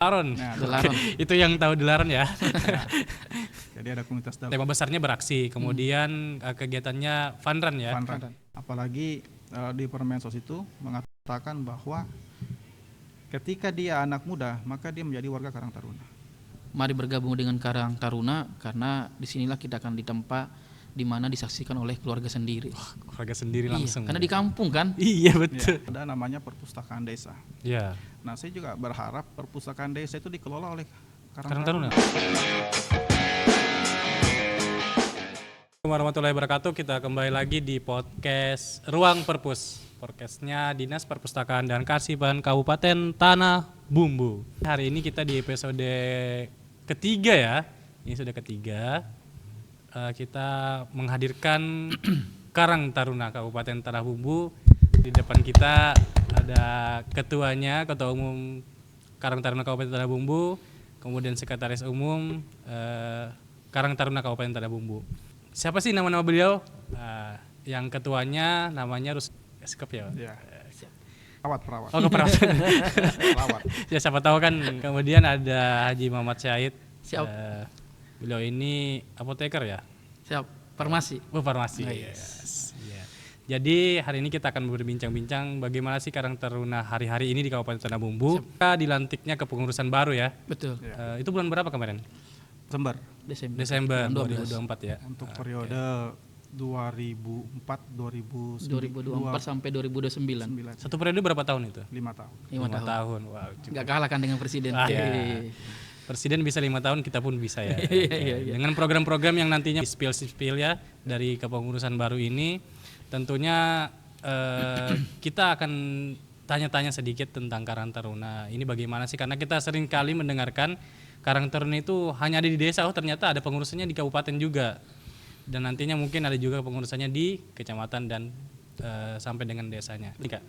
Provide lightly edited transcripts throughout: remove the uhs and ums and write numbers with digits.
Delaron. Nah, Delaron. Itu yang tahu Delaron ya. Nah, jadi ada komunitas Delaron. Tema besarnya beraksi, kemudian kegiatannya fun run ya. Fun run. Apalagi di Permensos itu mengatakan bahwa ketika dia anak muda, maka dia menjadi warga Karang Taruna. Mari bergabung dengan Karang Taruna karena disinilah kita akan ditempa di mana disaksikan oleh keluarga sendiri. Keluarga sendiri langsung. Karena di kampung kan. Iya betul. Ya, ada namanya perpustakaan desa. Iya. Nah, saya juga berharap perpustakaan desa itu dikelola oleh Karang Taruna. Assalamualaikum warahmatullahi wabarakatuh. Kita kembali lagi di podcast Ruang Perpus. Podcastnya Dinas Perpustakaan dan Kearsipan Kabupaten Tanah Bumbu. Hari ini kita di episode ketiga ya. Ini sudah ketiga. Kita menghadirkan Karang Taruna Kabupaten Tanah Bumbu. Di depan kita ada ketuanya, Ketua Umum Karang Taruna Kabupaten Tanah Bumbu, kemudian Sekretaris Umum Karang Taruna Kabupaten Tanah Bumbu. Siapa sih nama-nama beliau? Yang ketuanya namanya Skep ya? Ya. Perawat. Oh, perawat. Perawat. Ya siapa tahu kan. Kemudian ada Haji Muhammad Syahid. Siap. Beliau ini apoteker ya? Siap. Farmasi. Oh, farmasi. Yes. Yeah. Jadi hari ini kita akan berbincang-bincang bagaimana sih Karang Taruna hari-hari ini di Kabupaten Tanah Bumbu. Kita dilantiknya kepengurusan baru ya. Betul. Itu bulan berapa kemarin? Desember 2024 ya. Untuk periode 2024 sampai 2029. Satu periode berapa tahun itu? 5 tahun. 5 tahun. Wow, Nggak kalah kan dengan presiden. ya. Presiden bisa 5 tahun, kita pun bisa ya. Iya. Dengan program-program yang nantinya spill ya dari kepengurusan baru ini, tentunya kita akan tanya-tanya sedikit tentang Karang Taruna. Ini bagaimana sih? Karena kita sering kali mendengarkan Karang Taruna itu hanya ada di desa, oh ternyata ada pengurusannya di kabupaten juga. Dan nantinya mungkin ada juga pengurusannya di kecamatan dan sampai dengan desanya. Ini Kak,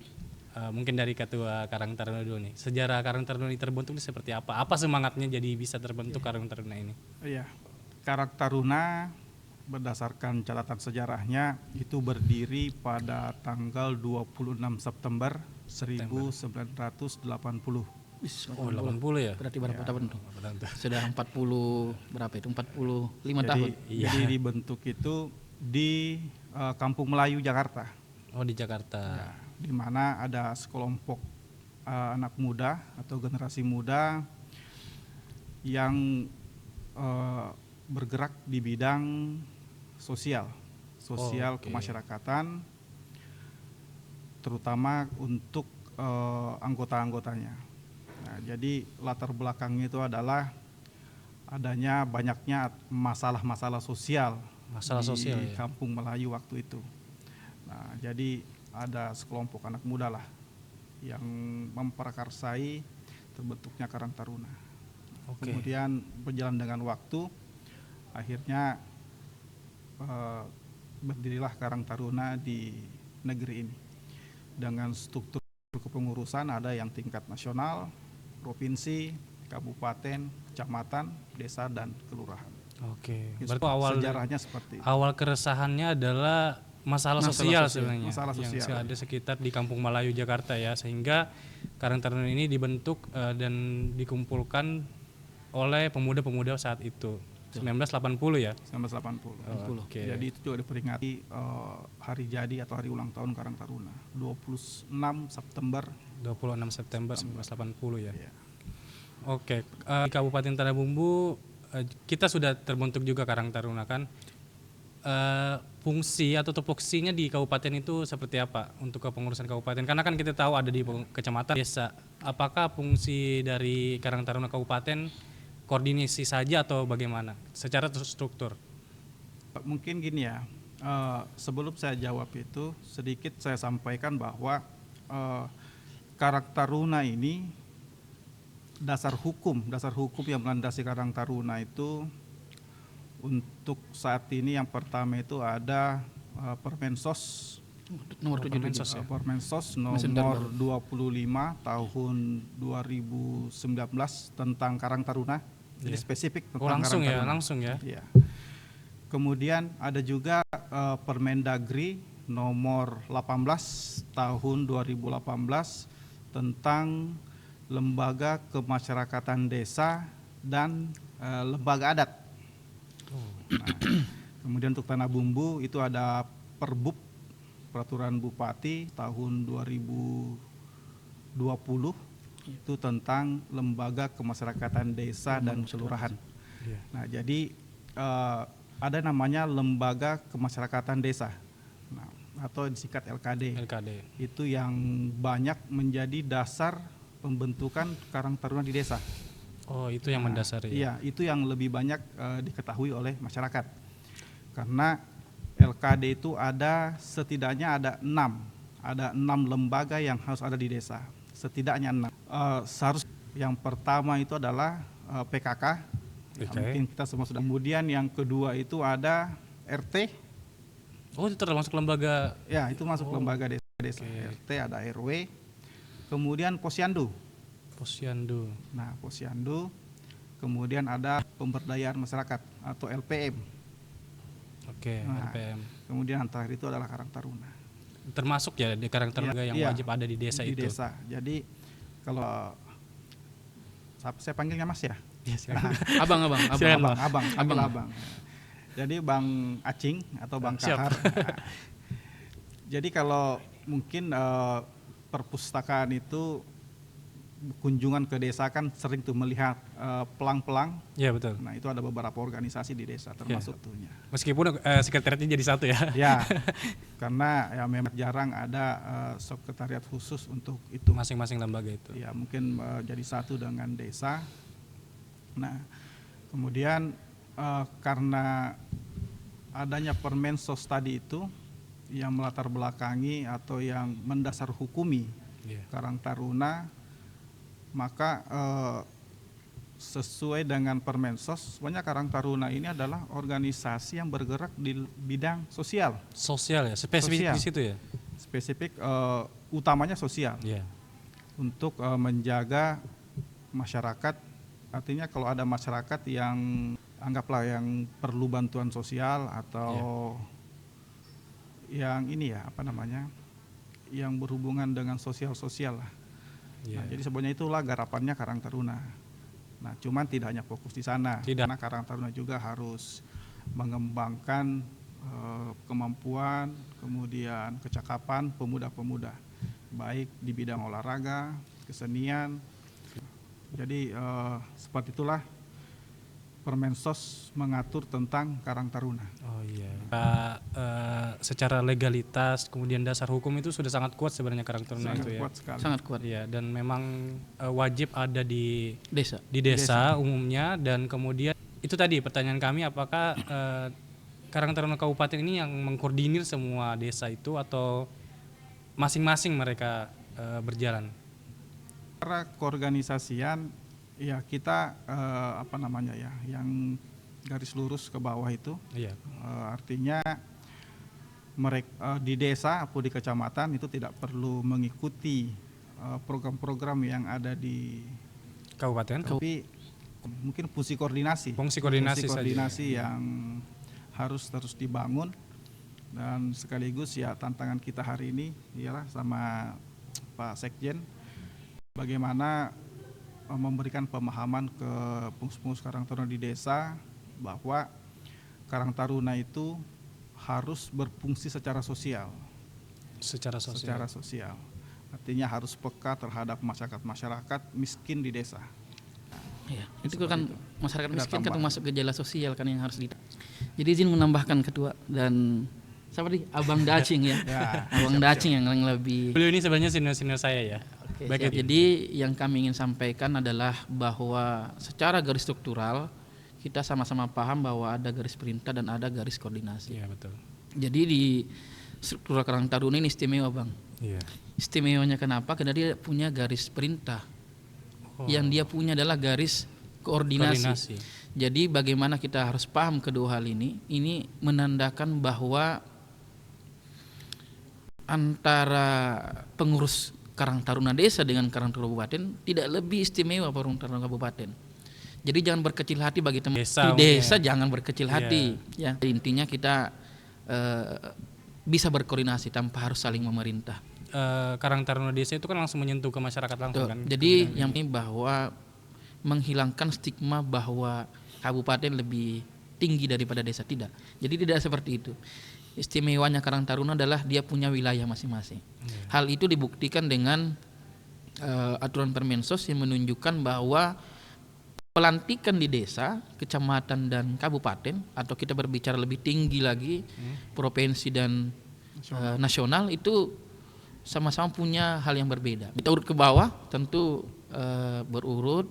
mungkin dari Ketua Karang Taruna dulu nih. Sejarah Karang Taruna ini terbentuk ini seperti apa? Apa semangatnya jadi bisa terbentuk Karang Taruna ini? Iya. Karang Taruna berdasarkan catatan sejarahnya itu berdiri pada tanggal 26 September 1980. Oh, 80 ya? Berarti berapa tahun tuh? Berapa tahun? Sudah 40 berapa itu? 45 Jadi, tahun. Iya. jadi dibentuk itu di Kampung Melayu, Jakarta. Oh, di Jakarta. Ya, di mana ada sekelompok anak muda atau generasi muda yang bergerak di bidang sosial oke. kemasyarakatan, terutama untuk anggota-anggotanya. Nah, jadi latar belakangnya itu adalah adanya banyaknya masalah-masalah sosial di Ya. Kampung Melayu waktu itu. Nah, jadi ada sekelompok anak muda lah yang memprakarsai terbentuknya Karang Taruna. Oke. Kemudian berjalan dengan waktu, akhirnya berdirilah Karang Taruna di negeri ini dengan struktur kepengurusan ada yang tingkat nasional, provinsi, kabupaten, kecamatan, desa, dan kelurahan. Oke. Itu Berarti awal sejarahnya seperti itu. awal keresahannya adalah masalah sosial sebenarnya. Masalah yang sosial. ada sekitar di Kampung Melayu Jakarta ya, sehingga Karang Taruna ini dibentuk dan dikumpulkan oleh pemuda-pemuda saat itu. 1980 ya. 1980. Oke. Jadi itu juga diperingati hari jadi atau hari ulang tahun Karang Taruna 26 September 26 September 1980 ya. ya. Oke, di Kabupaten Tanah Bumbu kita sudah terbentuk juga Karang Taruna kan. Fungsi atau tupoksinya di kabupaten itu seperti apa untuk kepengurusan kabupaten? Karena kan kita tahu ada di kecamatan, desa. Apakah fungsi dari Karang Taruna Kabupaten koordinasi saja atau bagaimana secara struktur? Mungkin gini ya, sebelum saya jawab itu sedikit saya sampaikan bahwa Karang Taruna ini dasar hukum yang melandasi Karang Taruna itu untuk saat ini yang pertama itu ada Permensos Nomor 77. Permensos nomor 25 tahun 2019 tentang Karang Taruna. Jadi spesifik tentang langsung Karang ya, Taruna. langsung ya. Iya. Kemudian ada juga Permendagri nomor 18 tahun 2018 tentang lembaga kemasyarakatan desa, dan lembaga adat. Nah, kemudian untuk Tanah Bumbu itu ada Perbub, Peraturan Bupati tahun 2020 itu tentang lembaga kemasyarakatan desa dan kelurahan. Iya. Nah, jadi ada namanya lembaga kemasyarakatan desa, nah, atau disingkat LKD. LKD. Itu yang banyak menjadi dasar pembentukan Karang Taruna di desa. Oh, itu yang mendasari. Iya, itu yang lebih banyak diketahui oleh masyarakat. Karena LKD itu setidaknya ada 6 lembaga yang harus ada di desa. Setidaknya 6. Seharusnya yang pertama itu adalah PKK. Oke. Mungkin kita semua sudah. Kemudian yang kedua itu ada RT. Oh, itu termasuk lembaga. Ya, itu masuk lembaga desa. Oke. RT, ada RW. Kemudian Posyandu. Posyandu. Nah, Posyandu. Kemudian ada pemberdayaan masyarakat atau LPM. Oke, Nah, LPM. Kemudian yang terakhir itu adalah Karang Taruna. Termasuk ya di Karang Taruna yang Iya, wajib ada di desa di itu. desa. Jadi kalau saya panggilnya Mas ya. Iya, silakan. Abang. Silakan, Bang. Abang. Jadi Bang Acing atau Bang Siap. Kahar. Jadi kalau mungkin perpustakaan itu kunjungan ke desa kan sering tuh melihat pelang-pelang. Iya, betul. Nah, itu ada beberapa organisasi di desa termasuk tuhnya. Meskipun sekretariatnya jadi satu ya. Ya, karena ya memang jarang ada sekretariat khusus untuk itu. Masing-masing lembaga itu. Ya, mungkin jadi satu dengan desa. Nah, kemudian karena adanya Permensos tadi itu yang melatar belakangi atau yang mendasar hukumi Iya. Karang Taruna, maka sesuai dengan Permensos, sebenarnya Karang Taruna ini adalah organisasi yang bergerak di bidang sosial. Sosial ya, spesifik Sosial. di situ ya. Spesifik utamanya sosial. Iya. Untuk menjaga masyarakat, artinya kalau ada masyarakat yang anggaplah yang perlu bantuan sosial atau yang ini ya apa namanya, yang berhubungan dengan sosial lah. Iya. Nah, jadi sebenarnya itulah garapannya Karang Taruna. Nah, cuman tidak hanya fokus di sana, Tidak. karena Karang Taruna juga harus mengembangkan kemampuan, kemudian kecakapan pemuda-pemuda, baik di bidang olahraga, kesenian. Jadi seperti itulah Permensos mengatur tentang Karang Taruna. Oh iya. Secara legalitas kemudian dasar hukum itu sudah sangat kuat sebenarnya Karang Taruna Sangat itu ya. kuat sekali. Sangat kuat. Iya, dan memang wajib ada di Desa. desa umumnya, dan kemudian itu tadi pertanyaan kami, apakah Karang Taruna Kabupaten ini yang mengkoordinir semua desa itu atau masing-masing mereka berjalan? Secara keorganisasian ya kita apa namanya ya, yang garis lurus ke bawah itu Iya. artinya mereka di desa atau di kecamatan itu tidak perlu mengikuti program-program yang ada di Kabupaten. tapi mungkin fungsi koordinasi. Fungsi koordinasi saja. yang harus terus dibangun, dan sekaligus ya tantangan kita hari ini ialah sama Pak Sekjen bagaimana memberikan pemahaman ke pengurus-pengurus Karang Taruna di desa bahwa Karang Taruna itu harus berfungsi secara sosial. Secara sosial. Artinya harus peka terhadap masyarakat miskin di desa. Ya, itu Seperti kan itu. masyarakat Ada miskin kan tambahan. termasuk gejala sosial kan yang harus Jadi izin menambahkan ketua dan siapa tadi Abang Dacing ya. Ya, Abang Dacing yang lebih. Beliau ini sebenarnya senior saya ya. Oke, Baik, siap. Edi. Jadi yang kami ingin sampaikan adalah bahwa secara garis struktural kita sama-sama paham bahwa ada garis perintah dan ada garis koordinasi. Iya, betul. Jadi di struktural Karang Taruna ini istimewa Bang. Iya. Istimewanya kenapa? Karena dia punya garis perintah. Oh. Yang dia punya adalah garis koordinasi. Jadi bagaimana kita harus paham kedua hal ini menandakan bahwa antara pengurus Karang Taruna Desa dengan Karang Taruna Kabupaten tidak lebih istimewa Karang Taruna Kabupaten. Jadi jangan berkecil hati bagi teman Desa, di desa, jangan berkecil hati. Iya. Ya, intinya kita bisa berkoordinasi tanpa harus saling memerintah. Karang Taruna Desa itu kan langsung menyentuh ke masyarakat langsung Tuh, kan. jadi yang ini bahwa menghilangkan stigma bahwa kabupaten lebih tinggi daripada desa, tidak. Jadi tidak seperti itu. Istimewanya Karang Taruna adalah dia punya wilayah masing-masing. Hal itu dibuktikan dengan aturan Permensos yang menunjukkan bahwa pelantikan di desa, kecamatan dan kabupaten, atau kita berbicara lebih tinggi lagi provinsi dan nasional, itu sama-sama punya hal yang berbeda. Kita urut ke bawah tentu berurut,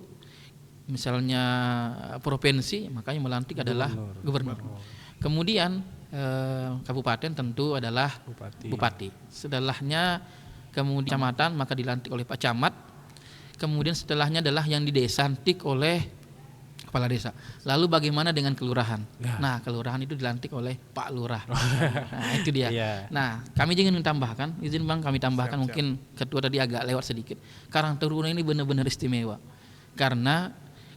misalnya provinsi makanya melantik adalah gubernur. Kemudian kabupaten tentu adalah bupati. Setelahnya kemudian kecamatan maka dilantik oleh Pak Camat. Kemudian setelahnya adalah yang dilantik oleh kepala desa. Lalu bagaimana dengan kelurahan? Nah, kelurahan itu dilantik oleh Pak Lurah. Nah, itu dia. Nah, kami ingin menambahkan, izin Bang kami tambahkan, mungkin ketua tadi agak lewat sedikit. Karang Taruna ini benar-benar istimewa. Karena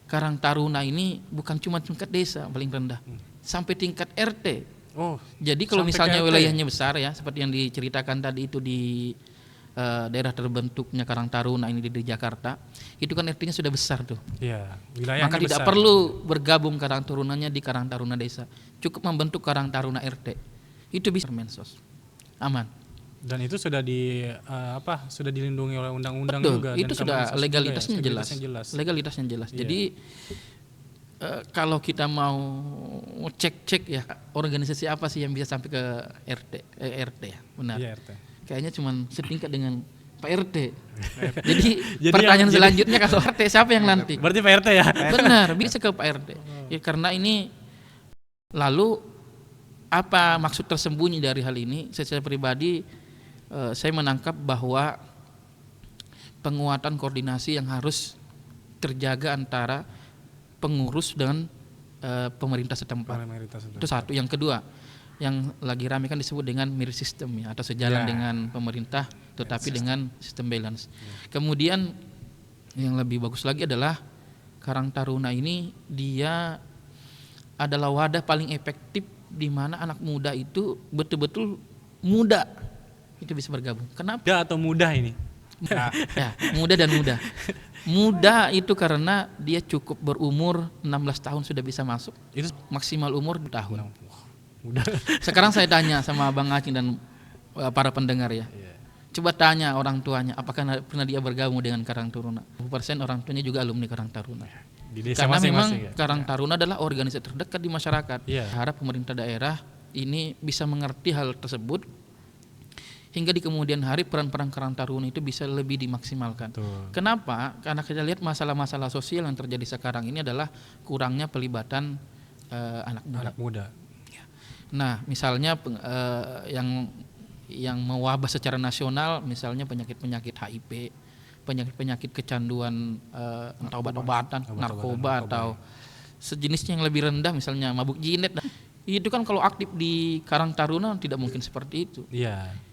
Karang Taruna ini bukan cuma tingkat desa paling rendah, sampai tingkat RT. Jadi kalau misalnya wilayahnya besar ya, seperti yang diceritakan tadi itu di daerah terbentuknya Karang Taruna ini di Jakarta, itu kan RT-nya sudah besar tuh. Wilayahnya maka tidak besar. perlu bergabung Karang Tarunanya di Karang Taruna Desa, cukup membentuk Karang Taruna RT. Itu bisa Permensos. Aman. Dan itu sudah sudah dilindungi oleh undang-undang Betul, juga. itu dan sudah Kemensos legalitasnya juga ya, jelas. Legalitasnya jelas. Jadi kalau kita mau cek ya organisasi apa sih yang bisa sampai ke RT ya, benar. Iya, RT. Kayaknya cuma setingkat dengan Pak RT. Jadi pertanyaan selanjutnya kalau RT siapa yang lantik? Berarti Pak RT ya? Benar, bisa ke Pak RT. Ya, karena ini lalu apa maksud tersembunyi dari hal ini? Secara pribadi saya menangkap bahwa penguatan koordinasi yang harus terjaga antara pengurus dengan pemerintah setempat. Itu satu. Yang kedua, yang lagi ramai kan disebut dengan merit system ya, atau sejalan dengan pemerintah tetapi dengan sistem balance. Kemudian yang lebih bagus lagi adalah Karang Taruna ini dia adalah wadah paling efektif di mana anak muda itu betul-betul muda itu bisa bergabung. Kenapa? Muda atau mudah ini? Ya, muda dan muda. Muda itu karena dia cukup berumur 16 tahun sudah bisa masuk. Itu maksimal umur 2 tahun. Mudah. Sekarang saya tanya sama Bang Acing dan para pendengar ya. Coba tanya orang tuanya apakah pernah dia bergabung dengan Karang Taruna. 100% orang tuanya juga alumni Karang Taruna. Di desa Karena memang masing-masing ya? Karang Taruna adalah organisasi terdekat di masyarakat. Harap pemerintah daerah ini bisa mengerti hal tersebut hingga di kemudian hari peran-peran Karang Taruna itu bisa lebih dimaksimalkan. Kenapa? Karena kita lihat masalah-masalah sosial yang terjadi sekarang ini adalah kurangnya pelibatan anak muda. Nah, misalnya yang mewabah secara nasional, misalnya penyakit-penyakit HIV, penyakit-penyakit kecanduan entah obat-obatan, narkoba atau sejenisnya yang lebih rendah, misalnya mabuk jinet. Itu kan kalau aktif di Karang Taruna tidak mungkin seperti itu.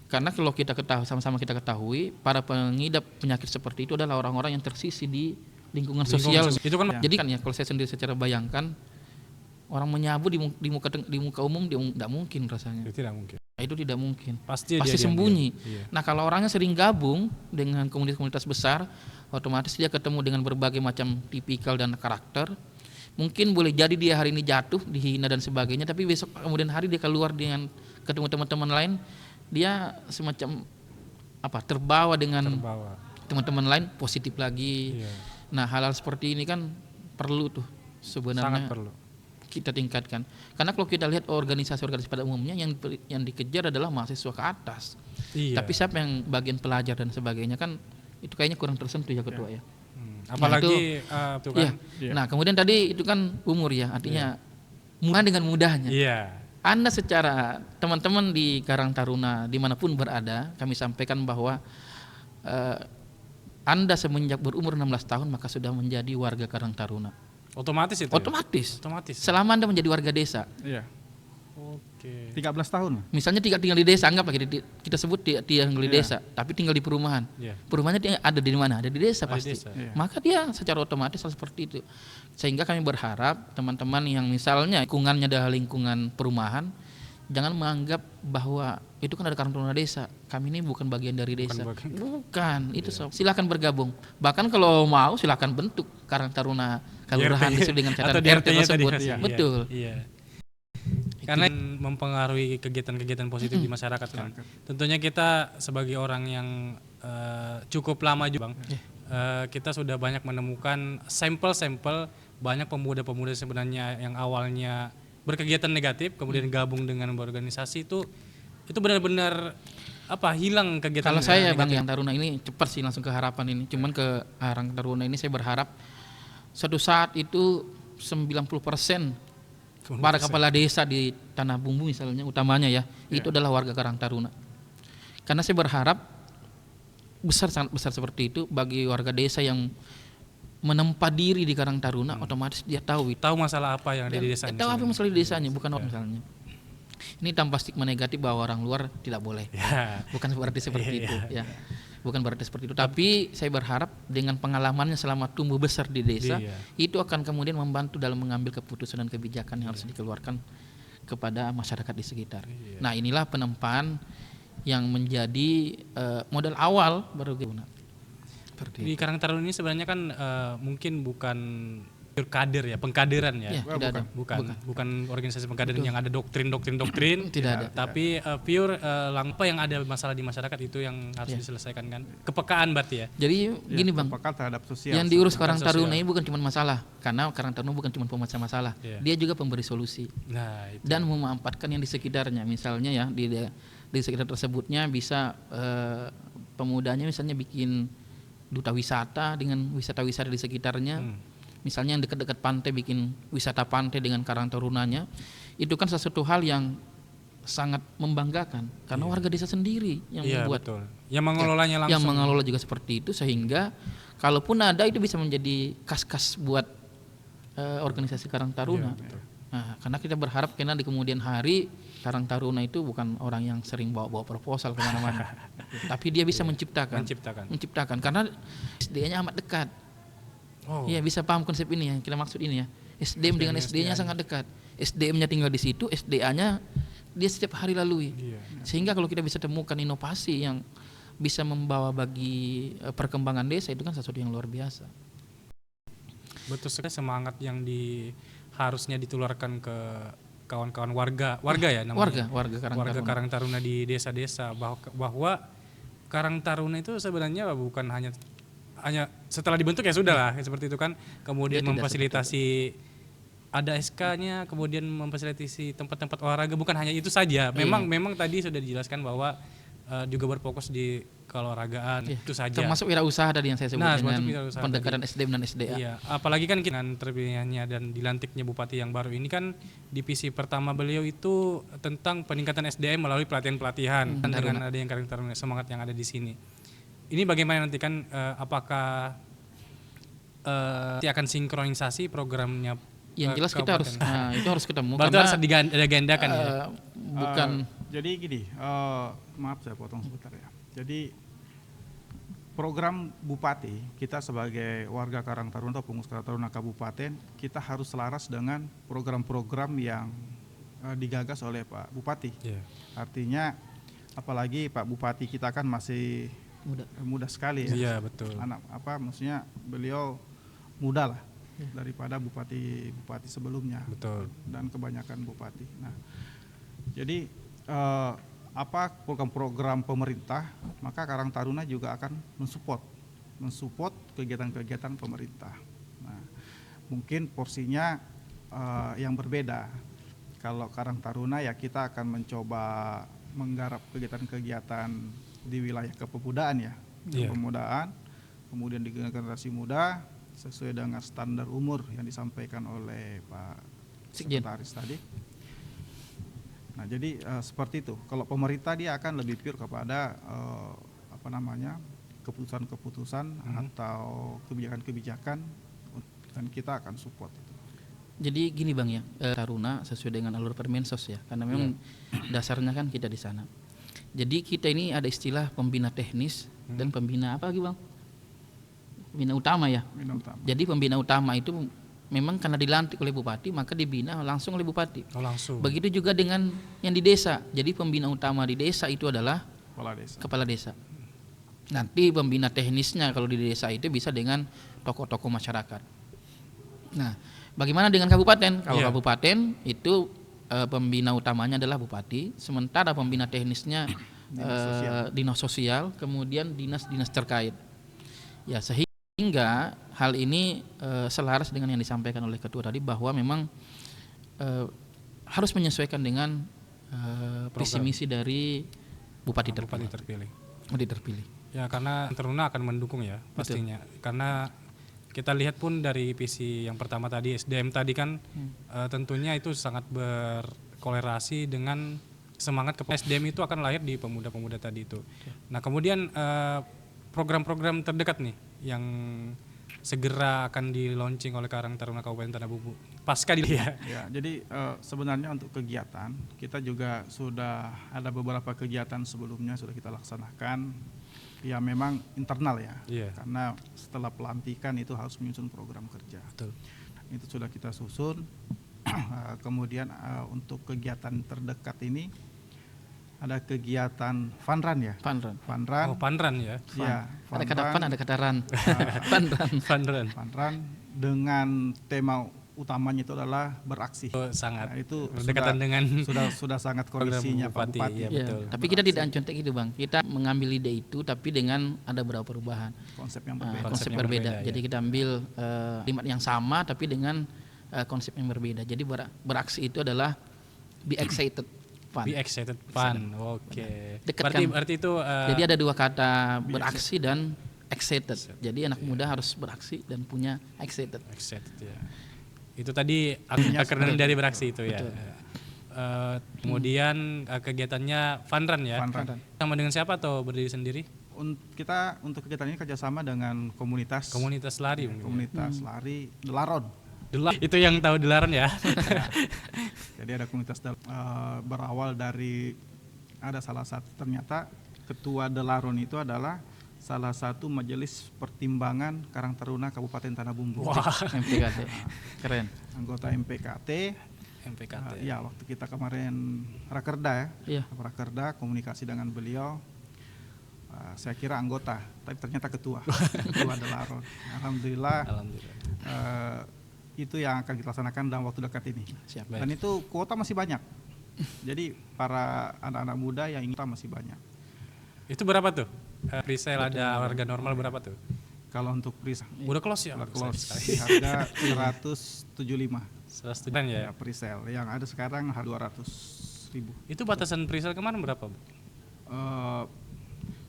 Karena kalau kita ketahui, sama-sama kita ketahui, para pengidap penyakit seperti itu adalah orang-orang yang tersisi di lingkungan sosial. Itu kan Jadi kan ya kalau saya sendiri secara bayangkan, orang menyabu di muka umum dia tidak mungkin rasanya. Tidak mungkin. Itu tidak mungkin. Pasti sembunyi. Iya. Nah, kalau orangnya sering gabung dengan komunitas-komunitas besar, otomatis dia ketemu dengan berbagai macam tipikal dan karakter. Mungkin boleh jadi dia hari ini jatuh, dihina dan sebagainya, tapi besok kemudian hari dia keluar dengan ketemu teman-teman lain, dia semacam terbawa dengan teman-teman lain positif lagi. Nah, hal-hal seperti ini kan perlu tuh sebenarnya. Sangat perlu. Kita tingkatkan. Karena kalau kita lihat organisasi-organisasi pada umumnya yang dikejar adalah mahasiswa ke atas. Tapi siapa yang bagian pelajar dan sebagainya kan itu kayaknya kurang tersentuh ya ketua ya. Apalagi tuh kan. Nah, kemudian tadi itu kan umur ya, artinya mudah dengan mudahnya. Anda secara teman-teman di Karang Taruna dimanapun berada, kami sampaikan bahwa Anda semenjak berumur 16 tahun maka sudah menjadi warga Karang Taruna. Otomatis itu? Otomatis. Otomatis. Selama Anda menjadi warga desa. Oke. 13 tahun. Misalnya tinggal di desa, anggaplah kita sebut tinggal di desa, tapi tinggal di perumahan. Perumahannya dia ada di mana? Ada di desa pasti. Maka dia secara otomatis seperti itu. Sehingga kami berharap teman-teman yang misalnya lingkungannya adalah lingkungan perumahan, jangan menganggap bahwa itu kan ada Karang Taruna desa. Kami ini bukan bagian dari desa. bagian. Bukan, itu sob. Silakan bergabung. Bahkan kalau mau silakan bentuk Karang Taruna kelurahan IRT. sesuai dengan Atau catatan di RT RT-nya tersebut. tadi, Betul. Iya. Karena mempengaruhi kegiatan-kegiatan positif di masyarakat kan. Tentunya kita sebagai orang yang cukup lama juga Bang, kita sudah banyak menemukan sampel-sampel banyak pemuda-pemuda sebenarnya yang awalnya berkegiatan negatif kemudian gabung dengan berorganisasi itu benar-benar hilang kegiatan. Kalau saya Bang negatif. yang Taruna ini cepat sih langsung ke harapan ini. Cuman ke Karang Taruna ini saya berharap suatu saat itu 90% para kepala desa di Tanah Bumbu misalnya utamanya ya, itu adalah warga Karang Taruna. Karena saya berharap sangat besar seperti itu bagi warga desa yang menempa diri di Karang Taruna, otomatis dia tahu masalah apa yang ada di desanya. tahu apa masalah di desanya, bukan orang misalnya. Ini tanpa stigma negatif bahwa orang luar tidak boleh. Ya. Bukan berarti seperti itu ya. Bukan berarti seperti itu, tapi saya berharap dengan pengalamannya selama tumbuh besar di desa, itu akan kemudian membantu dalam mengambil keputusan dan kebijakan yang harus dikeluarkan kepada masyarakat di sekitar. Nah, inilah penempaan yang menjadi modal awal baru guna. Di Karang Taruna ini sebenarnya kan mungkin bukan pure kader ya, pengkaderan ya. Tidak ada. Bukan organisasi pengkaderan yang ada doktrin Tidak ada. tapi pure apa yang ada masalah di masyarakat itu yang harus diselesaikan kan. Kepekaan berarti ya. Jadi gini Bang, Peka terhadap sosial. yang diurus Karang Taruna ini bukan cuma masalah, karena Karang Taruna bukan cuma pemecah masalah, dia juga pemberi solusi Nah, itu. dan memanfaatkan yang di sekitarnya. Misalnya ya di sekitar tersebutnya bisa pemudanya misalnya bikin duta wisata dengan wisata-wisata di sekitarnya. Misalnya yang dekat-dekat pantai bikin wisata pantai dengan Karang Tarunanya, itu kan sesuatu hal yang sangat membanggakan karena warga desa sendiri yang membuat, betul. Yang mengelolanya langsung. yang mengelola juga seperti itu, sehingga kalaupun ada itu bisa menjadi kas-kas buat organisasi Karang Taruna. Nah, karena kita berharap karena di kemudian hari Karang Taruna itu bukan orang yang sering bawa-bawa proposal kemana-mana, tapi dia bisa menciptakan karena SDA-nya amat dekat. Iya, bisa paham konsep ini yang kita maksud ini ya. SDM dengan SDA-nya sangat dekat. SDM-nya tinggal di situ, SDA-nya dia setiap hari lalui. Sehingga kalau kita bisa temukan inovasi yang bisa membawa bagi perkembangan desa, itu kan sesuatu yang luar biasa. Betul sekali, semangat yang harusnya ditularkan ke kawan-kawan warga ya namanya. Warga Karang Taruna di desa-desa bahwa Karang Taruna itu sebenarnya bukan hanya setelah dibentuk ya sudah lah seperti itu kan, kemudian memfasilitasi ada SK-nya, kemudian memfasilitasi tempat-tempat olahraga, bukan hanya itu saja. Memang tadi sudah dijelaskan bahwa juga berfokus di keolahragaan itu saja. Termasuk wirausaha tadi yang saya sebut dengan pendekatan tadi. SDM dan SDA. Iya, apalagi kan dengan terpilihnya dan dilantiknya bupati yang baru ini kan divisi pertama beliau itu tentang peningkatan SDM melalui pelatihan-pelatihan dengan ada yang Karang Taruna, semangat yang ada di sini. Ini bagaimana nanti kan apakah akan sinkronisasi programnya? Yang jelas kita harus itu harus ketemu. Berarti harus diagendakan ya. Bukan. Jadi gini, maaf saya potong sebentar ya. Jadi program bupati kita sebagai warga Karang Taruna atau pengurus Karang Taruna Kabupaten, kita harus selaras dengan program-program yang digagas oleh Pak Bupati. Artinya apalagi Pak Bupati kita kan masih muda sekali ya. Iya, betul. Maksudnya beliau muda lah daripada bupati sebelumnya. Betul. Dan kebanyakan bupati. Nah, jadi program-program pemerintah, maka Karang Taruna juga akan mensupport kegiatan-kegiatan pemerintah. Nah, mungkin porsinya yang berbeda. Kalau Karang Taruna ya kita akan mencoba menggarap kegiatan-kegiatan di wilayah kepemudaan ya, kepemudaan, kemudian di generasi muda sesuai dengan standar umur yang disampaikan oleh Pak Sekretaris tadi. Nah, jadi seperti itu. Kalau pemerintah dia akan lebih pure kepada keputusan-keputusan atau kebijakan-kebijakan, dan kita akan support itu. Jadi gini Bang ya, Taruna sesuai dengan alur Permensos ya, karena memang dasarnya kan kita di sana. Jadi kita ini ada istilah pembina teknis dan pembina apa lagi Bang? Pembina utama ya. Pembina utama. Jadi pembina utama itu memang karena dilantik oleh bupati maka dibina langsung oleh bupati. Oh, langsung. Begitu juga dengan yang di desa. Jadi pembina utama di desa itu adalah Kepala desa. kepala desa. Nanti pembina teknisnya kalau di desa itu bisa dengan tokoh-tokoh masyarakat. Nah, bagaimana dengan kabupaten? Kalau Iya. kabupaten itu pembina utamanya adalah bupati, sementara pembina teknisnya dinas sosial, kemudian dinas-dinas terkait. Ya, sehingga hal ini selaras dengan yang disampaikan oleh ketua tadi bahwa memang harus menyesuaikan dengan visi misi dari bupati Bupati terpilih. terpilih. Bupati terpilih. Ya, karena Taruna akan mendukung ya pastinya. Karena kita lihat pun dari visi yang pertama tadi SDM tadi kan tentunya itu sangat berkolerasi dengan semangat SDM itu akan lahir di pemuda-pemuda tadi itu. Nah, kemudian program-program terdekat nih yang segera akan di launching oleh Karang Taruna Kabupaten Tanah Bumbu. Pasca di ya. Ya, jadi sebenarnya untuk kegiatan kita juga sudah ada beberapa kegiatan sebelumnya sudah kita laksanakan. Ya memang internal ya, Iya. karena setelah pelantikan itu harus menyusun program kerja. Betul. Itu sudah kita susun. Kemudian untuk kegiatan terdekat ini ada kegiatan fun run ya. Fun run. Fun run. Oh, Panran ya. Ya, Ada fun kata run. fun, ada kata run. Fun run. Panran. Fun run dengan tema utamanya itu adalah beraksi. Oh, sangat Nah, itu berdekatan dengan sudah sangat kondisinya Pak Bupati, Bupati. ya, Ya, betul. tapi kita tidak contek itu Bang. Kita mengambil ide itu tapi dengan ada beberapa perubahan. Konsep yang Nah, berbeda. konsep yang berbeda. berbeda, Jadi kita ambil kalimat yang sama tapi dengan konsep yang berbeda. Jadi beraksi itu adalah be excited fun. Be excited fun. Oke. Dekatkan. Berarti itu Jadi ada dua kata beraksi dan excited. Jadi anak muda harus beraksi dan punya excited. excited ya. Itu tadi Artinya akronim dari beraksi itu ya. Betul. Kemudian kegiatannya fun run ya. Fun run. Sama dengan siapa atau berdiri sendiri? Kita untuk kegiatan ini kerjasama dengan komunitas Komunitas lari mungkin. komunitas lari Delaron. Itu yang tahu Delaran ya. Jadi ada komunitas berawal dari ada salah satu ternyata ketua Delaron itu adalah salah satu majelis pertimbangan Karang Taruna Kabupaten Tanah Bumbu. Wah, MPKT. Keren. Anggota MPKT. MPKT. Ya waktu kita kemarin rakerda ya. Iya. Rakerda komunikasi dengan beliau. Saya kira anggota, tapi ternyata ketua. Ketua Delaron. Alhamdulillah. Alhamdulillah. Itu yang akan kita laksanakan dalam waktu dekat ini. Siap. Dan itu kuota masih banyak. Jadi para anak-anak muda yang ingin masih banyak. Itu berapa tuh? Presale ada harga normal berapa tuh? Kalau untuk presale Udah close ya? harga 175 100 ya. ya presale. Yang ada sekarang harga 200.000. Itu batasan presale kemarin berapa, Bu?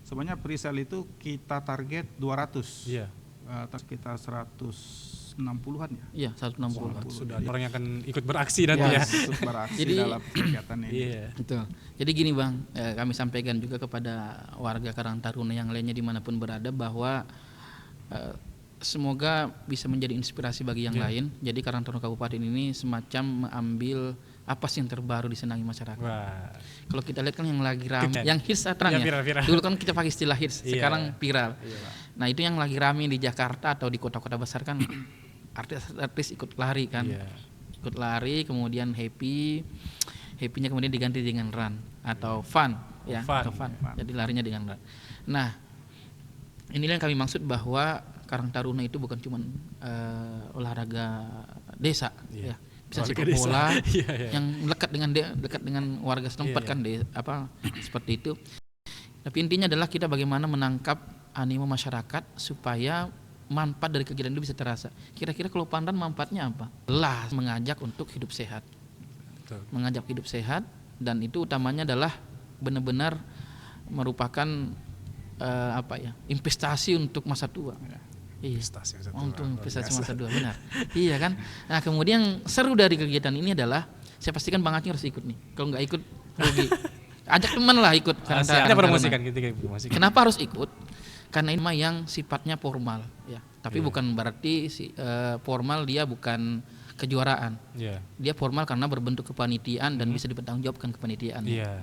Sebenarnya presale itu kita target 200. Iya. Terus kita 160-an ya. Iya, 160. Sudah orang yang akan ikut beraksi nanti ya. Untuk beraksi Jadi- dalam kegiatan ini. Iya. Betul. Jadi gini Bang, kami sampaikan juga kepada warga Karang Taruna yang lainnya dimanapun berada bahwa semoga bisa menjadi inspirasi bagi yang lain. Jadi Karang Taruna Kabupaten ini semacam mengambil apa sih yang terbaru disenangi masyarakat. Wah. Kalau kita lihat kan yang lagi ramai, Keren. yang hits terang Ya, ya. viral. Dulu kan kita pakai istilah hits, Iya. sekarang viral. Iya. Nah itu yang lagi ramai di Jakarta atau di kota-kota besar kan artis-artis ikut lari kan. Iya. Ikut lari kemudian happy-nya kemudian diganti dengan run atau fun ya, Fun. atau fun. Jadi larinya dengan run. Nah, inilah yang kami maksud bahwa Karang Taruna itu bukan cuma olahraga desa Iya. ya. Bisa Olahraga sepak desa. bola Iya, iya. yang dekat dengan warga setempat Iya, kan seperti itu. Tapi intinya adalah kita bagaimana menangkap animo masyarakat supaya manfaat dari kegiatan itu bisa terasa. Kira-kira kalau pandan manfaatnya apa? Lah mengajak untuk hidup sehat. Betul. Mengajak hidup sehat dan itu utamanya adalah benar-benar merupakan investasi untuk masa tua. Iya. Investasi masa tua, Untuk luar investasi biasa. masa tua benar. Iya kan. Nah kemudian seru dari kegiatan ini adalah saya pastikan Bang Aceh harus ikut nih. Kalau nggak ikut rugi. Ajak teman lah ikut. Kita promosikan kita promosikan. Kenapa harus ikut? Karena ini yang sifatnya formal ya. Tapi Iya. bukan berarti formal dia bukan kejuaraan. Iya. Dia formal karena berbentuk kepanitiaan dan bisa dipertanggungjawabkan kepanitiaan. Iya.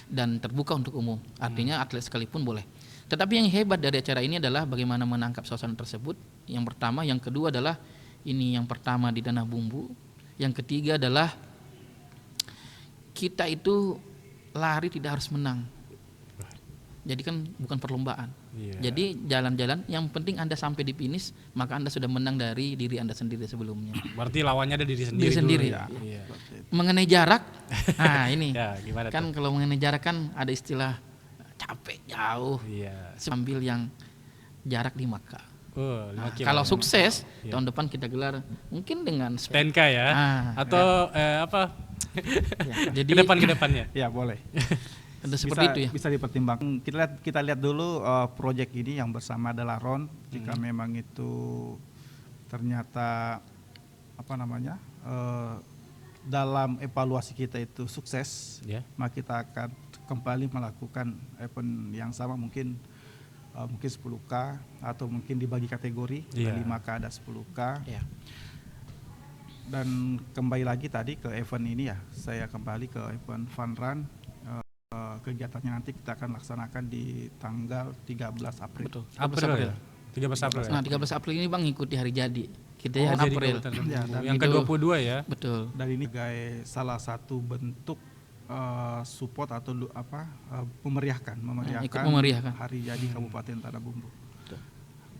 Dan terbuka untuk umum. Artinya atlet sekalipun boleh. Tetapi yang hebat dari acara ini adalah bagaimana menangkap suasana tersebut. Yang pertama, yang kedua adalah Ini yang pertama di Tanah Bumbu. Yang ketiga adalah kita itu lari tidak harus menang. Jadi kan bukan perlombaan. Iya. Jadi jalan-jalan, yang penting Anda sampai di finish, maka Anda sudah menang dari diri Anda sendiri sebelumnya. Berarti lawannya ada diri sendiri. Diri dulu sendiri. ya. Iya. Mengenai jarak, nah ini Ya, gimana kan tuh? kalau mengenai jarak kan ada istilah capek jauh, Iya. sambil yang jarak 5K. Oh, 5 Nah, kilo. kalau sukses, Iya. tahun depan kita gelar mungkin dengan 10K ya. Ah, Atau apa? Jadi ke depannya. Ya boleh. ada seperti itu ya. Bisa dipertimbangkan. Kita lihat dulu proyek ini yang bersama Delaron. Jika memang itu ternyata apa namanya dalam evaluasi kita itu sukses, Ya. maka kita akan kembali melakukan event yang sama, mungkin 10K atau mungkin dibagi kategori, Iya. ada 5K, ada 10K. Ya. Dan kembali lagi tadi ke event ini ya, saya kembali ke event Fun Run. Kegiatannya nanti kita akan laksanakan di tanggal 13 April. Betul. April ya. 13 April ya. Nah, 13 April ini Bang ngikuti hari jadi. Kita Oh, ya jadi April. Kabupaten Ya, Bumbu. dan Yang itu- ke-22 ya. Betul. Dan ini sebagai salah satu bentuk support atau memeriahkan ikut memeriahkan. hari jadi Kabupaten Tanah Bumbu. Betul.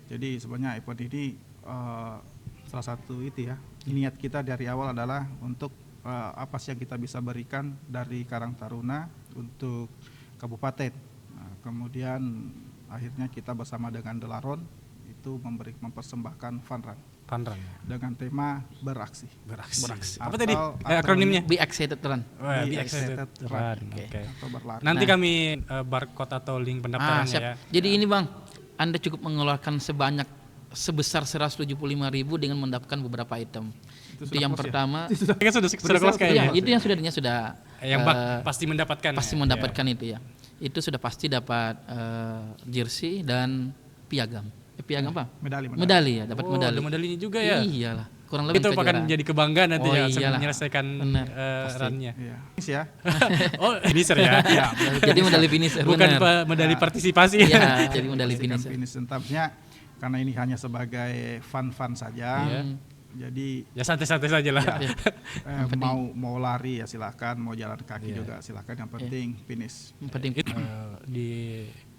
Jadi sebenarnya event ini salah satu itu ya, niat kita dari awal adalah untuk apa sih yang kita bisa berikan dari Karang Taruna untuk kabupaten. Nah, kemudian akhirnya kita bersama dengan Delaron itu mempersembahkan Fun Run Panran. dengan tema beraksi. Beraksi. Atau Apa tadi? Akronimnya? Be excited run. Wah, Be Be Excited Excited Run. Run. Oke. Atau berlari. Nanti Nah. kami barcode atau link pendaftarannya siap. ya. Jadi ini Bang, Anda cukup mengeluarkan sebesar 175.000 dengan mendapatkan beberapa item. Itu sudah yang close ya? pertama. Kayaknya sudah kelas Iya, kayaknya. itu yang sudah Yang pasti mendapatkan. pasti ya. mendapatkan itu ya. Itu sudah pasti dapat jersey dan piagam. Piagam apa? Medali. Ya, dapat Oh, medali. ada medalinya juga ya. Iyalah, kurang lebih Itu akan kejuaraan. menjadi kebanggaan nanti Oh, ya saat iyalah. menyelesaikan Benar, pasti. runnya. Iya. Ya. Oh, finisher ya. Jadi medali finisher. Bukan benar. medali partisipasi. Iya, jadi medali Pastikan finisher. finish tetapnya karena ini hanya sebagai fun saja. Iya. Jadi Ya santai-santai saja lah. Iya. mau lari ya silakan, mau jalan kaki Iya. juga silakan. Yang penting finish. Yang penting Di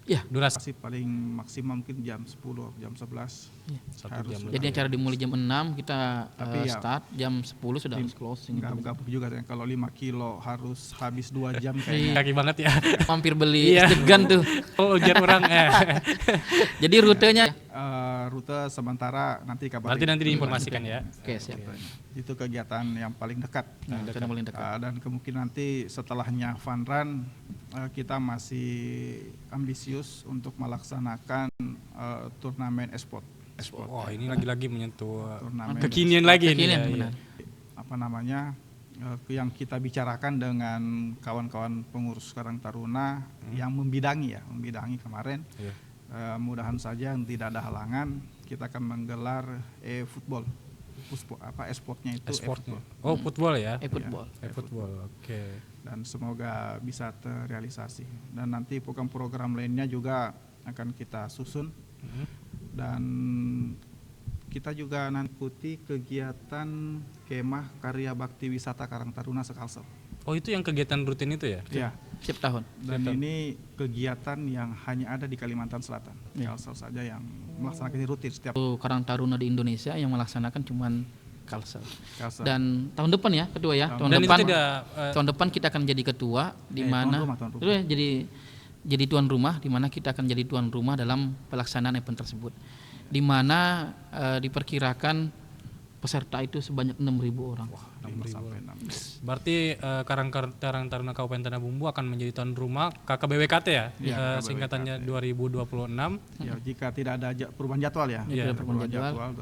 ya. durasi Masih paling maksimal mungkin jam 10, jam 11. satu Harus jam. sudah. Jadi acara dimulai jam 6, kita Tapi ya, start jam 10 sudah harus closing. Enggak juga ya. Kalau 5 kilo harus habis 2 jam Iya. kayaknya. kaki banget ya. Mampir beli Iya. degan tuh. Oh, ujian orang. Jadi rutenya Rute sementara nanti kabarin. Berarti nanti diinformasikan ya. oke, siap. Itu kegiatan yang paling dekat. Nah, sudah paling dekat. Dan kemungkinan nanti setelahnya Fun Run kita masih ambisius untuk melaksanakan turnamen e-sport. Wah, ini lagi-lagi menyentuh Turnamen kekinian lagi nih. Kekinian, ya, benar. apa namanya yang kita bicarakan dengan kawan-kawan pengurus Karang Taruna yang membidangi kemarin. Iya. Mudahan saja tidak ada halangan, kita akan menggelar e-football. E-sportnya itu E-sportnya. e-football. Oh, football ya. Football. E-football. Oke. Dan semoga bisa terrealisasi. Dan nanti program-program lainnya juga akan kita susun. Dan kita juga nanti kegiatan kemah karya bakti wisata Karang Taruna Sekalsel. Oh, itu yang kegiatan rutin itu ya? Ya. Setiap tahun. Dan ini kegiatan yang hanya ada di Kalimantan Selatan. Ya. Kalsel saja yang melaksanakan ini rutin setiap Karang Taruna di Indonesia yang melaksanakan cuman Kalsel. Kalsel. Dan tahun depan ya, kedua ya. Tahun Dan depan itu tidak tahun depan kita akan jadi ketua di tuan mana rumah. Itu ya, jadi tuan rumah di mana kita akan jadi tuan rumah dalam pelaksanaan event tersebut. Di mana diperkirakan peserta itu sebanyak 6.000 orang. 5 sampai 6. Berarti Karang Taruna Kabupaten Tanah Bumbu akan menjadi tuan rumah KKBWKT ya? Iya, KKBWKT. Singkatannya 2026. Ya, jika tidak ada perubahan jadwal ya. Iya, perubahan jadwal.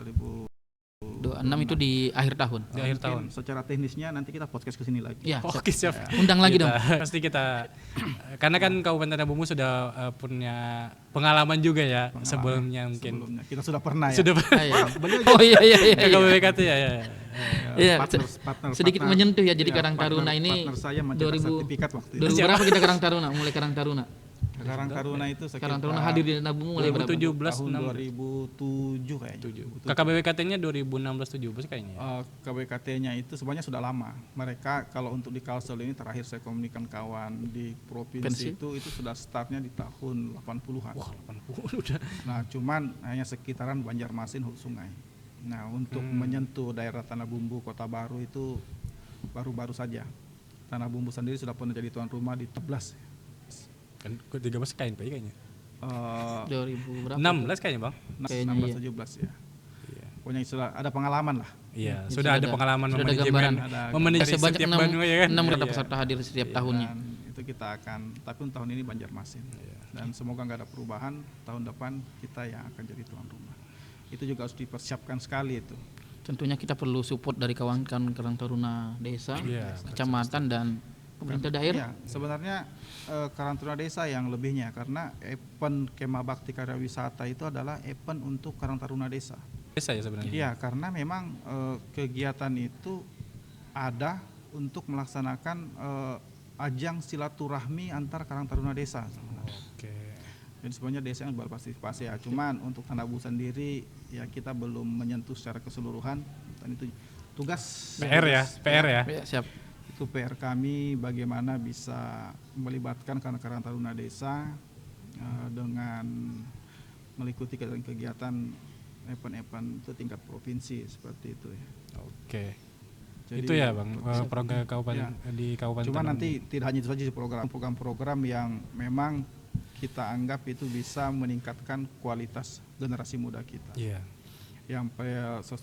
26 itu di akhir tahun. Di akhir tahun. Secara teknisnya nanti kita podcast ke sini lagi. Ya, Oke, siap. undang lagi dong. Pasti kita karena kan Kabupaten Tanah Bumbu sudah punya pengalaman juga ya sebelumnya mungkin. Sebelumnya kita sudah pernah ya. Sudah Ah, iya. Oh iya iya iya. KKBWKT ya. Ya. Iya, partner, sedikit menyentuh ya. Jadi Karang Taruna ini partner saya mencetak 2000 sertifikat waktu itu. 2000 berapa kita Karang Taruna? Mulai Karang Taruna. Karang Taruna itu sekitar Karang Taruna hadir di Dana Bumbu mulai berapa? 2017 tahun 16. 2007 kayaknya. KKBWKT-nya 2016-17 kayaknya ya. KBKT-nya itu sebenarnya sudah lama. Mereka kalau untuk di Kalsel ini terakhir saya komunikasikan kawan di provinsi itu sudah startnya di tahun 80-an. Wah, 80 udah. Nah, cuman hanya sekitaran Banjarmasin Hulu Sungai. Nah, untuk menyentuh daerah Tanah Bumbu Kota Baru itu baru-baru saja. Tanah Bumbu sendiri sudah pernah jadi tuan rumah di 13. Kan 13 kain Pak kayaknya. 2000 berapa? 16 kayaknya, Bang. Kayaknya 16 17 ya. Iya. Pokoknya sudah ada pengalaman lah. Iya, Jadi sudah ada pengalaman sudah ada memanajemen, gambaran. memanage Sebanyak setiap 6 Banua ya kan. Iya. peserta hadir setiap tahunnya. Dan itu kita akan, tapi untuk tahun ini Banjarmasin. Dan semoga nggak ada perubahan, tahun depan kita yang akan jadi tuan rumah. Itu juga harus dipersiapkan sekali itu. Tentunya kita perlu support dari kawan-kawan Karang Taruna desa, Iya, kecamatan dan pemerintah daerah. Ya, sebenarnya Karang Taruna Desa yang lebihnya karena event Kemah Bakti Karya Wisata itu adalah event untuk Karang Taruna Desa. Desa ya sebenarnya. Iya, karena memang kegiatan itu ada untuk melaksanakan ajang silaturahmi antar Karang Taruna Desa. Oke. Jadi sebenarnya desa yang berpartisipasi ya. Cuman untuk Tanah Bumbu sendiri ya kita belum menyentuh secara keseluruhan dan itu tugas PR ya. Ya, siap. Itu PR kami bagaimana bisa melibatkan Karang Taruna Desa dengan mengikuti kegiatan event-event itu tingkat provinsi seperti itu ya. Oke. Jadi, Itu ya Bang, program kabupaten di Kabupaten. Cuma Tanah nanti tidak hanya itu saja program-program yang memang kita anggap itu bisa meningkatkan kualitas generasi muda kita. Iya. Yang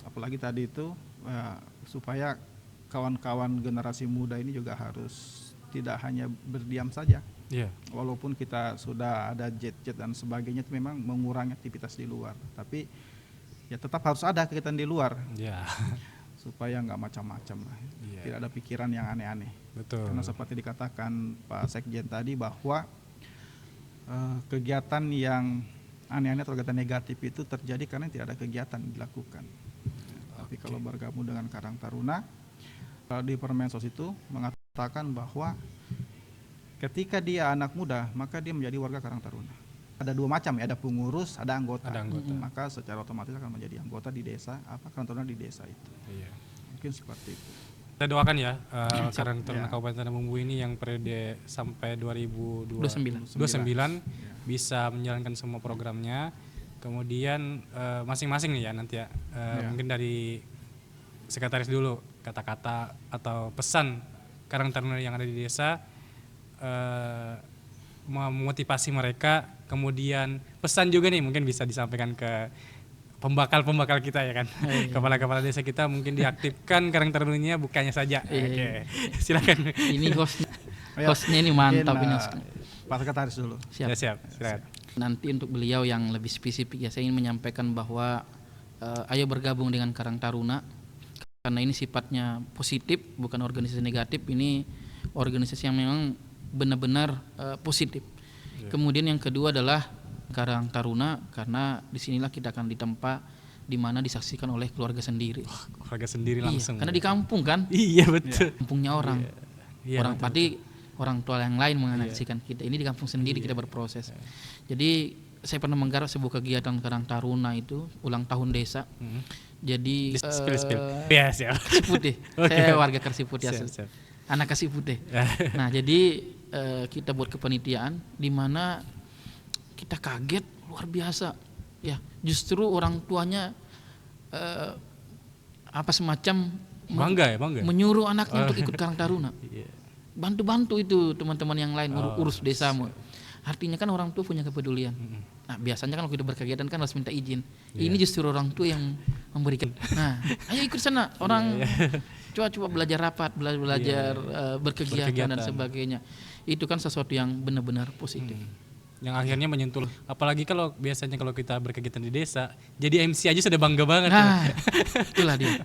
apalagi tadi itu supaya kawan-kawan generasi muda ini juga harus tidak hanya berdiam saja. Iya. Walaupun kita sudah ada jet-jet dan sebagainya itu memang mengurangi aktivitas di luar, tapi ya tetap harus ada kegiatan di luar Iya. supaya nggak macam-macam lah. Iya. Tidak ada pikiran yang aneh-aneh. Betul. Karena seperti dikatakan Pak Sekjen tadi bahwa kegiatan yang aneh-aneh atau kegiatan negatif itu terjadi karena tidak ada kegiatan dilakukan. Tapi kalau bergabung dengan Karang Taruna di Permensos itu mengatakan bahwa ketika dia anak muda maka dia menjadi warga Karang Taruna. Ada dua macam ya, ada pengurus, ada anggota. Ada anggota. Maka secara otomatis akan menjadi anggota di desa Karang Taruna di desa itu. Iya. Mungkin seperti itu. Kita doakan ya Karang Taruna Kabupaten Tanah Bumbu ini yang periode sampai 2029 bisa menjalankan semua programnya. Kemudian masing-masing nih ya nanti ya, mungkin dari sekretaris dulu kata-kata atau pesan Karang Taruna yang ada di desa, memotivasi mereka. Kemudian pesan juga nih mungkin bisa disampaikan ke pembakal kita ya kan, kepala-kepala desa kita mungkin diaktifkan Karang Tarunanya bukannya saja. Oke. Silakan. Ini hostnya ini mantap ini. Pak Sekretaris dulu. Siap. Ya, siap. Silakan. Nanti untuk beliau yang lebih spesifik ya saya ingin menyampaikan bahwa ayo bergabung dengan Karang Taruna karena ini sifatnya positif, bukan organisasi negatif. Ini organisasi yang memang benar-benar positif. Kemudian yang kedua adalah Karang Taruna karena disinilah kita akan ditempa di mana disaksikan oleh keluarga sendiri. Keluarga sendiri langsung. Karena di kampung kan. Iya betul. Kampungnya orang. Iya, Orang pasti orang tua yang lain mengaksikan kita. Ini di kampung sendiri kita berproses. Jadi saya pernah menggarap sebuah kegiatan Karang Taruna itu ulang tahun desa. Jadi Spill. Ya, siap. Kasiputih. Saya warga Kasiputih asli. Siap. Anak Kasiputih. Nah, jadi kita buat kepanitiaan di mana kita kaget luar biasa. Ya, justru orang tuanya semacam Bangga. menyuruh anaknya untuk ikut Karang Taruna. Iya. Bantu-bantu itu teman-teman yang lain urus desamu. Artinya kan orang tua punya kepedulian. Nah biasanya kan kalau kita berkegiatan kan harus minta izin. Ini justru orang tua yang memberikan. Nah ayo ikut sana. Orang coba belajar rapat, belajar berkegiatan dan sebagainya. Itu kan sesuatu yang benar-benar positif. Yang akhirnya menyentuh. Apalagi kalau biasanya kalau kita berkegiatan di desa, jadi MC aja sudah bangga banget. Nah itulah dia.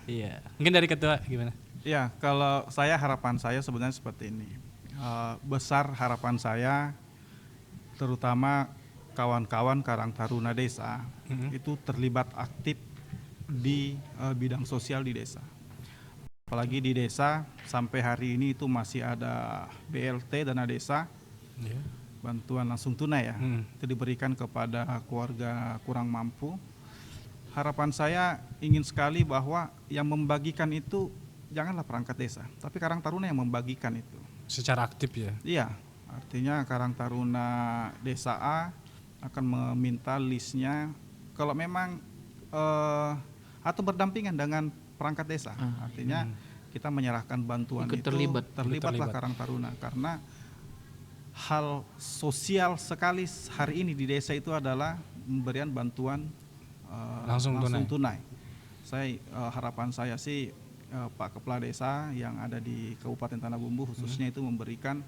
Iya. Mungkin dari ketua gimana? Ya, kalau harapan saya sebenarnya seperti ini. Besar harapan saya, terutama kawan-kawan Karang Taruna Desa, itu terlibat aktif di bidang sosial di desa. Apalagi di desa, sampai hari ini itu masih ada BLT dana desa, bantuan langsung tunai ya. Itu diberikan kepada keluarga kurang mampu. Harapan saya ingin sekali bahwa yang membagikan itu janganlah perangkat desa, tapi Karang Taruna yang membagikan itu. Secara aktif ya. Iya, artinya Karang Taruna Desa A akan meminta listnya kalau memang atau berdampingan dengan perangkat desa. Artinya kita menyerahkan bantuan Ikut itu terlibatlah terlibat. Karang Taruna, karena hal sosial sekali hari ini di desa itu adalah pemberian bantuan Langsung tunai. Saya harapan saya sih Pak Kepala Desa yang ada di Kabupaten Tanah Bumbu khususnya itu memberikan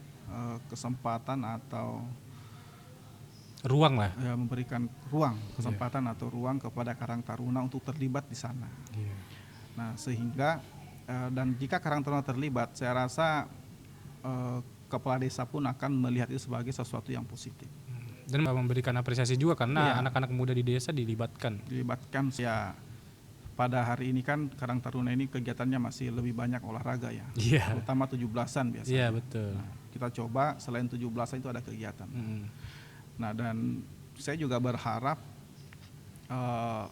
kesempatan atau Ruang lah. memberikan kesempatan atau ruang kepada Karang Taruna untuk terlibat di sana. Nah, sehingga dan jika Karang Taruna terlibat, saya rasa Kepala Desa pun akan melihat itu sebagai sesuatu yang positif. Dan memberikan apresiasi juga karena Iya. anak-anak muda di desa dilibatkan. Ya, pada hari ini kan Karang Taruna ini kegiatannya masih lebih banyak olahraga ya, Iya. terutama 17-an biasanya. Iya, betul. Nah, kita coba selain 17-an itu ada kegiatan. Nah, dan saya juga berharap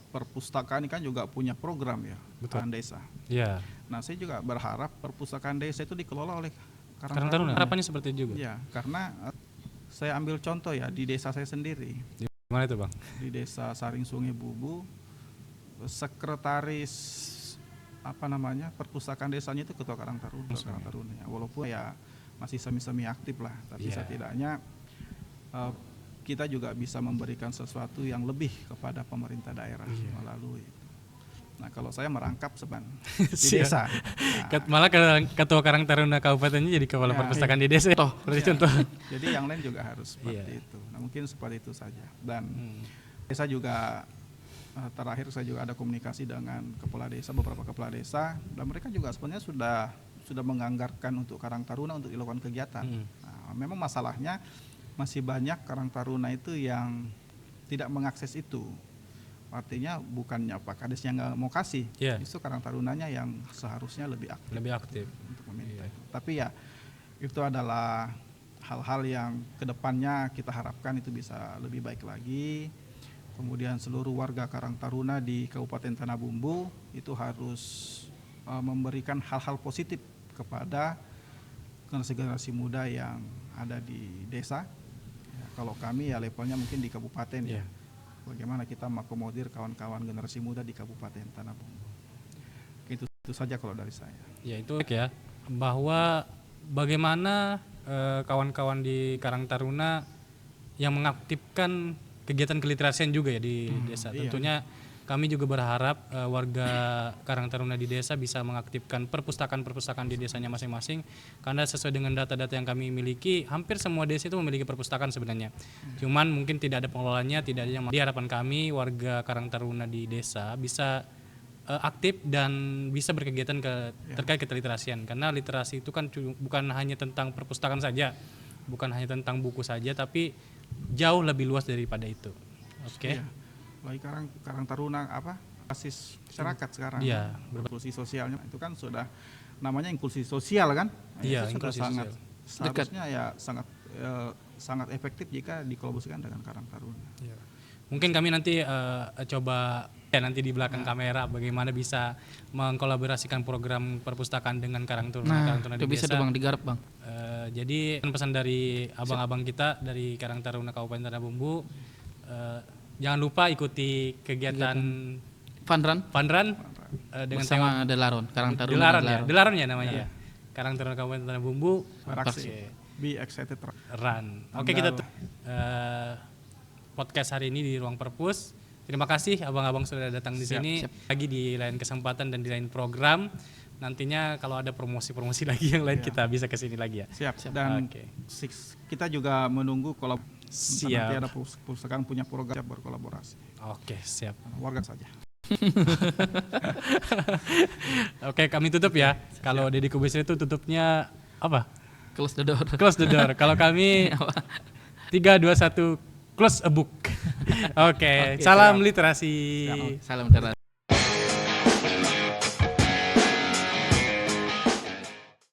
perpustakaan ini kan juga punya program ya, Betul. Karang Desa. Iya. Nah, saya juga berharap perpustakaan desa itu dikelola oleh Karang Taruna. Harapannya seperti itu juga. Ya, karena saya ambil contoh ya di desa saya sendiri, Gimana itu, Bang? di desa Saring Sungai Bubu, sekretaris perpustakaan desanya itu ketua Karang Taruna. Karang Taruna ya. Walaupun ya masih semi-semi aktif lah, tapi Iya. setidaknya kita juga bisa memberikan sesuatu yang lebih kepada pemerintah daerah melalui. Nah, kalau saya merangkap di Siap. desa. Malah ketua Karang Taruna kabupatennya jadi kepala Ya, perpustakaan di desa. Seperti Ya. contoh. Jadi yang lain juga harus seperti itu. Nah, mungkin seperti itu saja. Dan desa juga terakhir saya juga ada komunikasi dengan beberapa kepala desa, dan mereka juga sebenarnya sudah menganggarkan untuk Karang Taruna untuk dilakukan kegiatan. Nah, memang masalahnya masih banyak Karang Taruna itu yang tidak mengakses itu. Artinya bukannya Pak Kades yang nggak mau kasih, Iya. justru Karang Tarunanya yang seharusnya lebih aktif. Lebih aktif. Untuk meminta Iya. itu. Tapi ya itu adalah hal-hal yang kedepannya kita harapkan itu bisa lebih baik lagi. Kemudian seluruh warga Karang Taruna di Kabupaten Tanah Bumbu itu harus memberikan hal-hal positif kepada generasi-generasi muda yang ada di desa. Ya, kalau kami ya levelnya mungkin di kabupaten ya. Iya. Bagaimana kita mengakomodir kawan-kawan generasi muda di Kabupaten Tanah Bumbu. Itu saja kalau dari saya. Ya itu ya, bahwa bagaimana kawan-kawan di Karang Taruna yang mengaktifkan kegiatan keliterasian juga ya di desa. Iya. Tentunya kami juga berharap warga Karang Taruna di desa bisa mengaktifkan perpustakaan-perpustakaan di desanya masing-masing, karena sesuai dengan data-data yang kami miliki, hampir semua desa itu memiliki perpustakaan sebenarnya. Cuman mungkin tidak ada pengelolanya, tidak ada yang. Di harapan kami warga Karang Taruna di desa bisa aktif dan bisa berkegiatan terkait keliterasian, karena literasi itu kan bukan hanya tentang perpustakaan saja, bukan hanya tentang buku saja, tapi jauh lebih luas daripada itu. Oke. Iya. Lagi Karang Taruna basis masyarakat sekarang. Iya, Inklusi sosialnya itu kan sudah namanya inklusi sosial kan. Nah, Iya, itu sudah inklusi sangat sosial. seharusnya ya sangat efektif jika dikolaborasikan dengan Karang Taruna. Iya. Mungkin kami nanti coba ya nanti di belakang kamera bagaimana bisa mengkolaborasikan program perpustakaan dengan Karang Taruna itu di bisa desa. tuh Bang digarap Bang. Jadi pesan dari abang-abang kita dari Karang Taruna Kabupaten Tanah Bumbu, jangan lupa ikuti kegiatan Fun Run Fun Run dengan tema bersama Delaron, Karang Taruna Delaron ya, Delaron. Delaron ya namanya ya. Karang Taruna Kabupaten Tanah Bumbu Beraksi. Be excited. Run. Oke, kita podcast hari ini di Ruang Perpus. Terima kasih abang-abang sudah datang di sini. Lagi di lain kesempatan dan di lain program. Nantinya kalau ada promosi-promosi lagi yang lain kita bisa ke sini lagi ya. Siap. Dan Oke. kita juga menunggu kalau nanti Siap. ada perpustakaan punya program siap berkolaborasi. Oke, siap. Warga saja. Oke, kami tutup ya. Kalau Deddy Kubis itu tutupnya apa? Close the door. Close the door. Kalau kami 3 2 1 close a book. Oke, salam literasi. Salam terima.